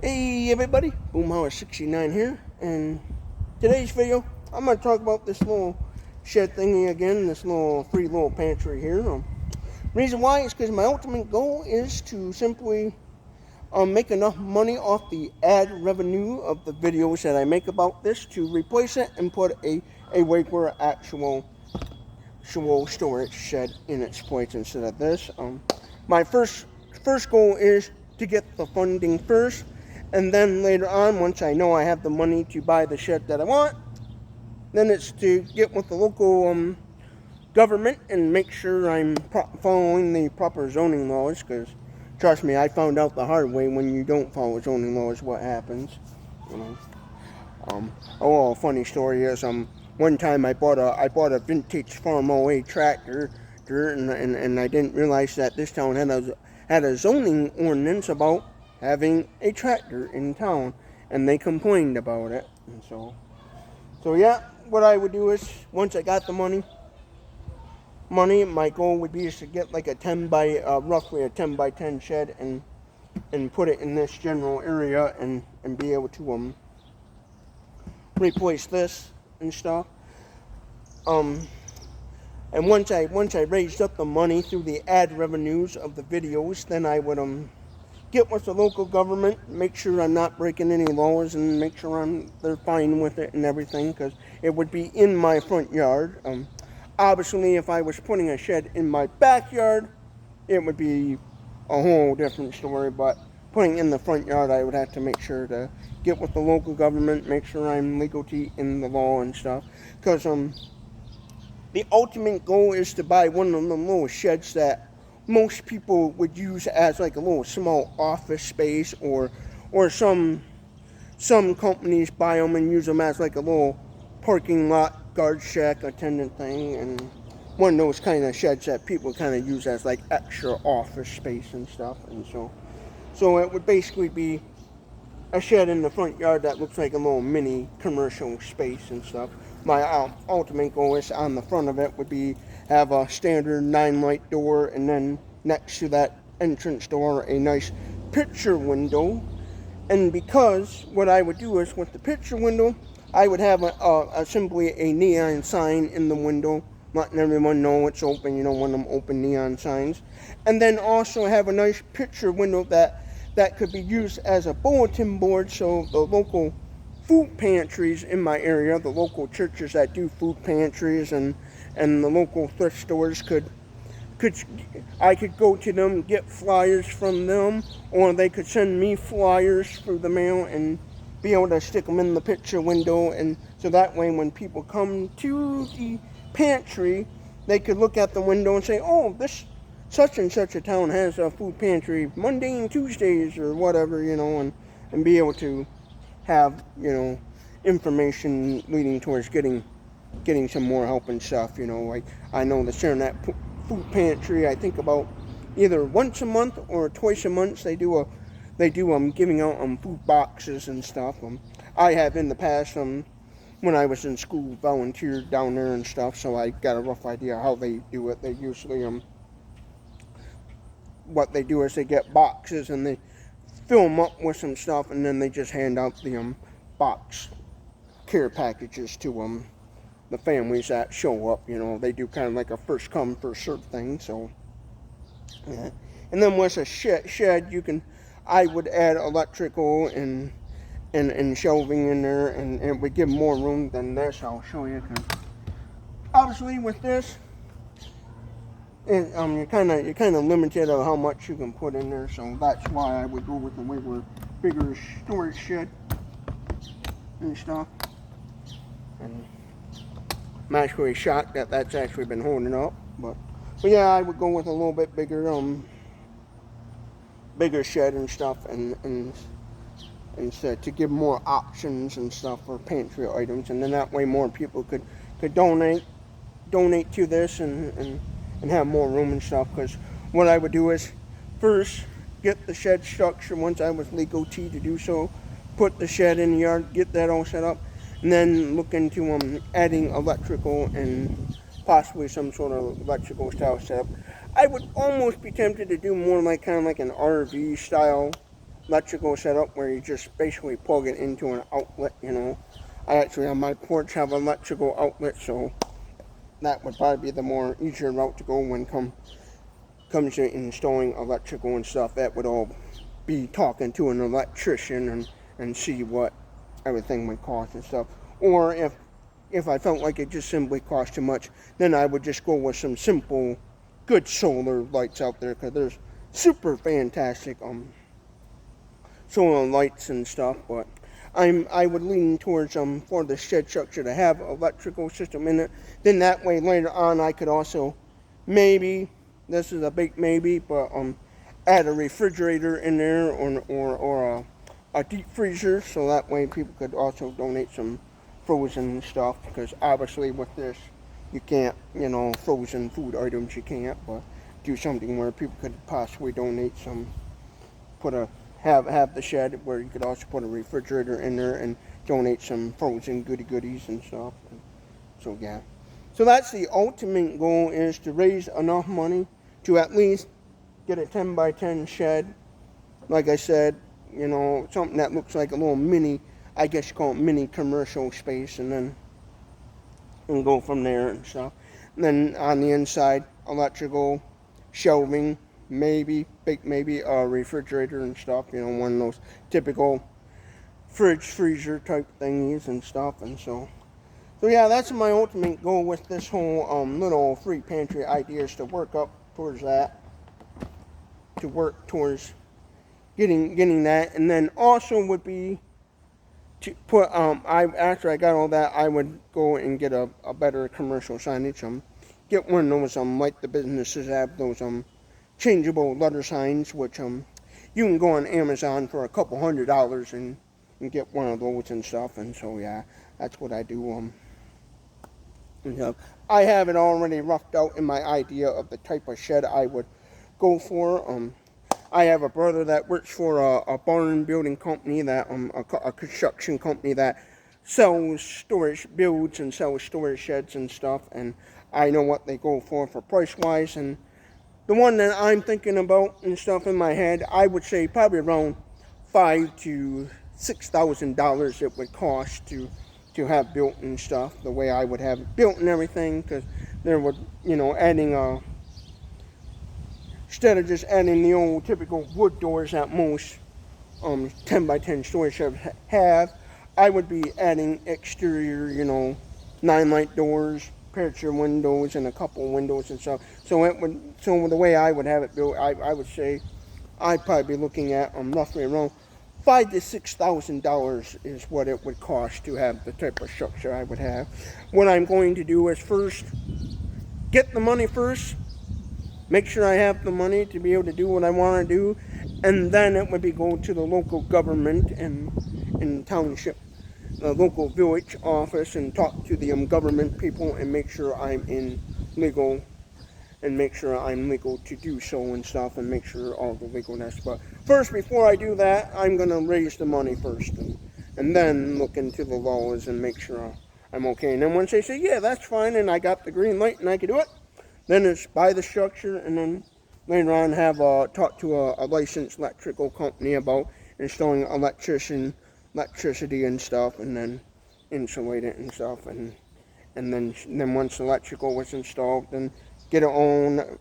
Hey everybody, Boomhauer69 here, and today's video, I'm going to talk about this little shed thingy again, this free little pantry here. Reason why is because my ultimate goal is to simply make enough money off the ad revenue of the videos that I make about this to replace it and put a regular actual storage shed in its place instead of this. My first goal is to get the funding first, and then later on, once I know I have the money to buy the shed that I want, then it's to get with the local government and make sure I'm following the proper zoning laws, because trust me, I found out the hard way when you don't follow zoning laws what happens. You know. A little funny story is one time I bought a vintage Farm OA tractor, and I didn't realize that this town had a zoning ordinance about having a tractor in town, and they complained about it. And so yeah, what I would do is, once I got the money, my goal would be is to get like roughly a 10 by 10 shed and put it in this general area and be able to replace this and stuff. And once I raised up the money through the ad revenues of the videos, then I would get with the local government, make sure I'm not breaking any laws, and make sure they're fine with it and everything, because it would be in my front yard. Obviously, if I was putting a shed in my backyard, it would be a whole different story, but putting in the front yard, I would have to make sure to get with the local government, make sure I'm legally in the law and stuff, because the ultimate goal is to buy one of them little sheds that most people would use as like a little small office space, or some companies buy them and use them as like a little parking lot guard shack attendant thing, and one of those kind of sheds that people kind of use as like extra office space and stuff. And so it would basically be a shed in the front yard that looks like a little mini commercial space and stuff. My ultimate goal is on the front of it would be have a standard 9-light door, and then next to that entrance door a nice picture window. And because what I would do is with the picture window, I would have simply a neon sign in the window, letting everyone know it's open, one of them open neon signs. And then also have a nice picture window that could be used as a bulletin board, so the local food pantries in my area, the local churches that do food pantries, and the local thrift stores I could go to them, get flyers from them, or they could send me flyers through the mail and be able to stick them in the picture window, and so that way when people come to the pantry, they could look at the window and say, oh, this such and such a town has a food pantry Monday and Tuesdays or whatever, and be able to have, information leading towards getting some more help and stuff. Like I know the sharing that food pantry, I think about either once a month or twice a month they do giving out food boxes and stuff. I have in the past when I was in school volunteered down there and stuff, so I got a rough idea how they do it. They usually what they do is they get boxes and they fill them up with some stuff, and then they just hand out the box care packages to the families that show up. They do kind of like a first come first serve thing. So yeah. And then with a shed, I would add electrical and shelving in there, and it would give more room than this. I'll show you. Obviously with this, you're kind of limited on how much you can put in there, so that's why I would go with the bigger storage shed and stuff. And I'm actually shocked that that's actually been holding up, but yeah, I would go with a little bit bigger shed and stuff, and to give more options and stuff for pantry items, and then that way more people could donate to this and have more room and stuff. Because what I would do is first get the shed structure once I was legal to do so, put the shed in the yard, get that all set up, and then look into adding electrical and possibly some sort of electrical style setup. I would almost be tempted to do more like kind of like an RV style electrical setup where you just basically plug it into an outlet, I actually on my porch have an electrical outlet, so that would probably be the more easier route to go when comes to installing electrical and stuff. That would all be talking to an electrician and see what everything would cost and stuff. Or if I felt like it just simply cost too much, then I would just go with some simple, good solar lights out there, because there's super fantastic solar lights and stuff. But I would lean towards for the shed structure to have electrical system in it. Then that way later on I could also maybe, this is a big maybe, but add a refrigerator in there or a deep freezer, so that way people could also donate some frozen stuff, because obviously with this you can't, frozen food items you can't, but do something where people could possibly donate some, have the shed where you could also put a refrigerator in there and donate some frozen goodies and stuff. So yeah, so that's the ultimate goal, is to raise enough money to at least get a 10 by 10 shed, like I said, something that looks like a little mini, I guess you call it mini commercial space, and go from there and stuff. And then on the inside, electrical, shelving, maybe a refrigerator and stuff, one of those typical fridge freezer type thingies and stuff. And so yeah, that's my ultimate goal with this whole little free pantry idea, is to work up towards that, to work towards getting that. And then also would be to put after I got all that, I would go and get a better commercial signage, get one of those like the businesses have, those changeable letter signs, which you can go on Amazon for a couple $100 and get one of those and stuff. And so yeah, that's what I do. I have it already roughed out in my idea of the type of shed I would go for. I have a brother that works for a barn building company, that a construction company that builds and sells storage sheds and stuff, and I know what they go for price wise. And the one that I'm thinking about and stuff in my head, I would say probably around $5,000 to $6,000 it would cost to have built and stuff, the way I would have it built and everything, because there would, adding instead of just adding the old typical wood doors that most 10 by 10 storage sheds have, I would be adding exterior, 9-light doors, aperture windows, and a couple windows and stuff. So the way I would have it built, I would say I'd probably be looking at roughly around $5,000 to $6,000 is what it would cost to have the type of structure I would have. What I'm going to do is first get the money first, make sure I have the money to be able to do what I want to do, and then it would be go to the local government and township, the local village office, and talk to the government people and make sure I'm legal to do so and stuff, and make sure all the legalness. But first, before I do that, I'm going to raise the money first, and then look into the laws and make sure I'm okay. And then once they say, yeah, that's fine, and I got the green light and I can do it, then it's buy the structure, and then later on have talk to a licensed electrical company about installing electricity and stuff, and then insulate it and stuff, and then once the electrical was installed, then get it all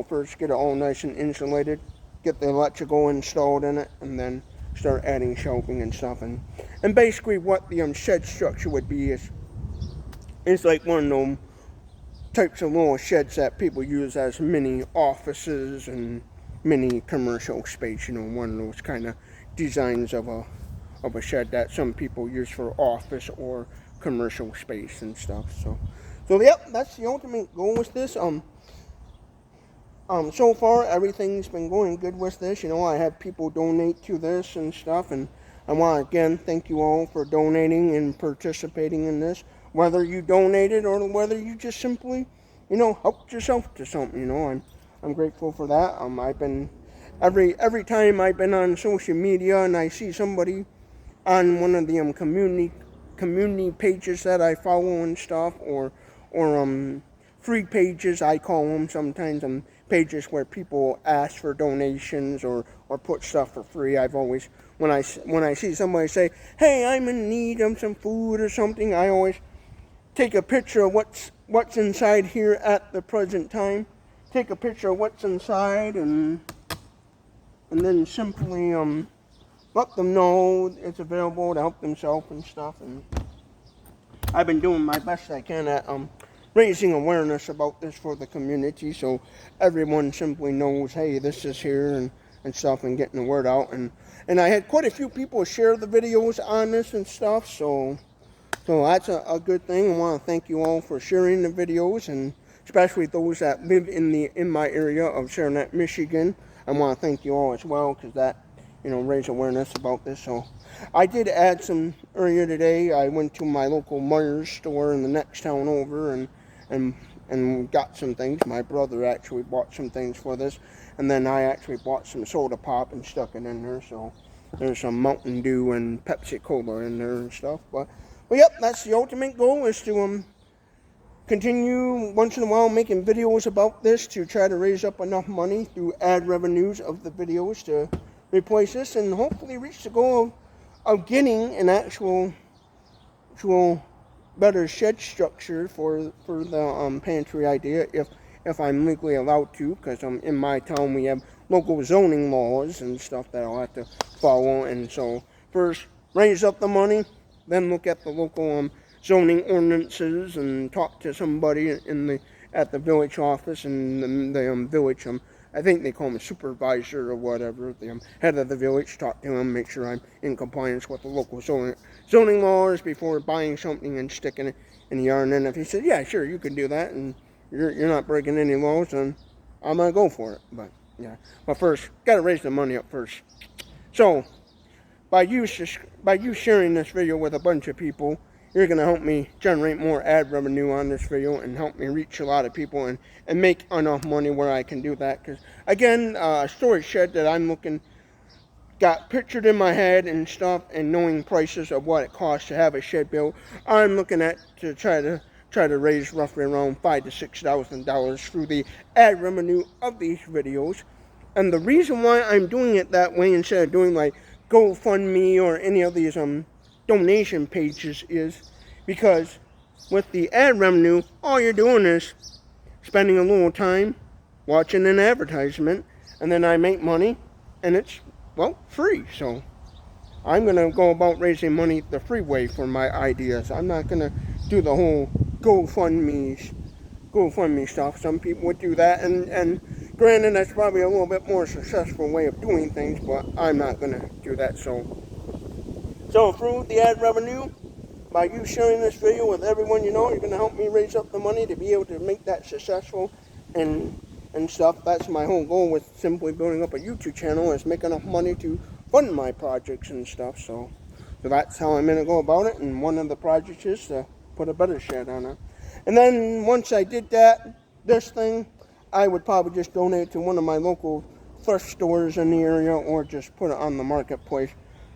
first get it all nice and insulated, get the electrical installed in it, and then start adding shelving and stuff. And basically what the shed structure would be is like one of them types of little sheds that people use as mini offices and mini commercial space, one of those kind of designs of a shed that some people use for office or commercial space and stuff. So yep, that's the ultimate goal with this. So far everything's been going good with this. I had people donate to this and stuff, and I want to again thank you all for donating and participating in this. Whether you donated or whether you just simply, helped yourself to something, I'm grateful for that. I've been every time I've been on social media and I see somebody on one of the community pages that I follow and stuff, or free pages I call them sometimes, pages where people ask for donations or put stuff for free. I've always, when I see somebody say, hey, I'm in need of some food or something, I always take a picture of what's inside here at the present time. Take a picture of what's inside and then simply let them know it's available to help themselves and stuff. And I've been doing my best I can at raising awareness about this for the community, so everyone simply knows, hey, this is here and stuff, and getting the word out. And I had quite a few people share the videos on this and stuff, so that's a good thing. I want to thank you all for sharing the videos, and especially those that live in my area of Sharonette, Michigan. I want to thank you all as well, because that, raise awareness about this. So I did add some earlier today. I went to my local Myers store in the next town over and got some things. My brother actually bought some things for this, and then I actually bought some soda pop and stuck it in there. So there's some Mountain Dew and Pepsi Cola in there and stuff. But yep, that's the ultimate goal, is to continue once in a while making videos about this to try to raise up enough money through ad revenues of the videos to replace this, and hopefully reach the goal of getting an actual better shed structure for the pantry idea, if I'm legally allowed to, because in my town we have local zoning laws and stuff that I'll have to follow. And so first raise up the money, then look at the local zoning ordinances and talk to somebody at the village office and the village, I think they call him a supervisor or whatever, the head of the village. Talk to him, make sure I'm in compliance with the local zoning laws before buying something and sticking it in the yard. And then if he said, yeah, sure, you can do that, and you're not breaking any laws, then I'm going to go for it. But yeah, but first, got to raise the money up first. So by you sharing this video with a bunch of people, you're going to help me generate more ad revenue on this video and help me reach a lot of people and make enough money where I can do that. Because, again, a storage shed that I'm got pictured in my head and stuff, and knowing prices of what it costs to have a shed built, I'm looking at to try to raise roughly around $5,000 to $6,000 through the ad revenue of these videos. And the reason why I'm doing it that way instead of doing like GoFundMe or any of these donation pages is because with the ad revenue, all you're doing is spending a little time watching an advertisement, and then I make money, and it's, well, free. So I'm going to go about raising money the free way for my ideas. I'm not going to do the whole GoFundMe stuff. Some people would do that, and granted, that's probably a little bit more successful way of doing things, but I'm not going to do that. So through the ad revenue, by you sharing this video with everyone you know, you're going to help me raise up the money to be able to make that successful and stuff. That's my whole goal with simply building up a YouTube channel, is make enough money to fund my projects and stuff. So that's how I'm going to go about it. And one of the projects is to put a better shed on it. And then once I did this thing, I would probably just donate to one of my local thrift stores in the area, or just put it on the marketplace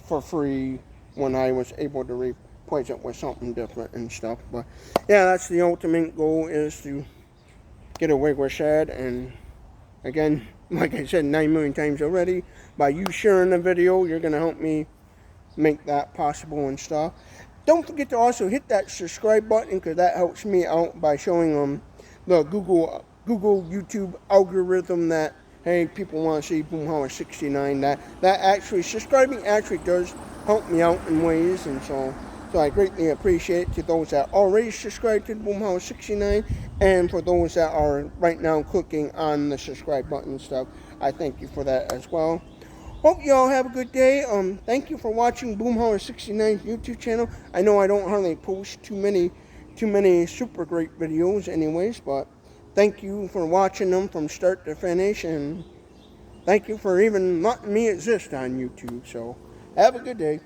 for free when I was able to replace it with something different and stuff. But yeah, that's the ultimate goal, is to get a regular shed. And again, like I said 9 million times already, by you sharing the video, you're going to help me make that possible and stuff. Don't forget to also hit that subscribe button, because that helps me out by showing the Google YouTube algorithm that, hey, people want to see Boomhauer 69. That actually, subscribing actually does help me out in ways, and so I greatly appreciate it to those that already subscribed to Boomhauer 69, and for those that are right now clicking on the subscribe button and stuff. I thank you for that as well. Hope you all have a good day. Thank you for watching Boomhauer 69's YouTube channel. I know I don't hardly post too many super great videos anyways, but thank you for watching them from start to finish, and thank you for even letting me exist on YouTube. So have a good day.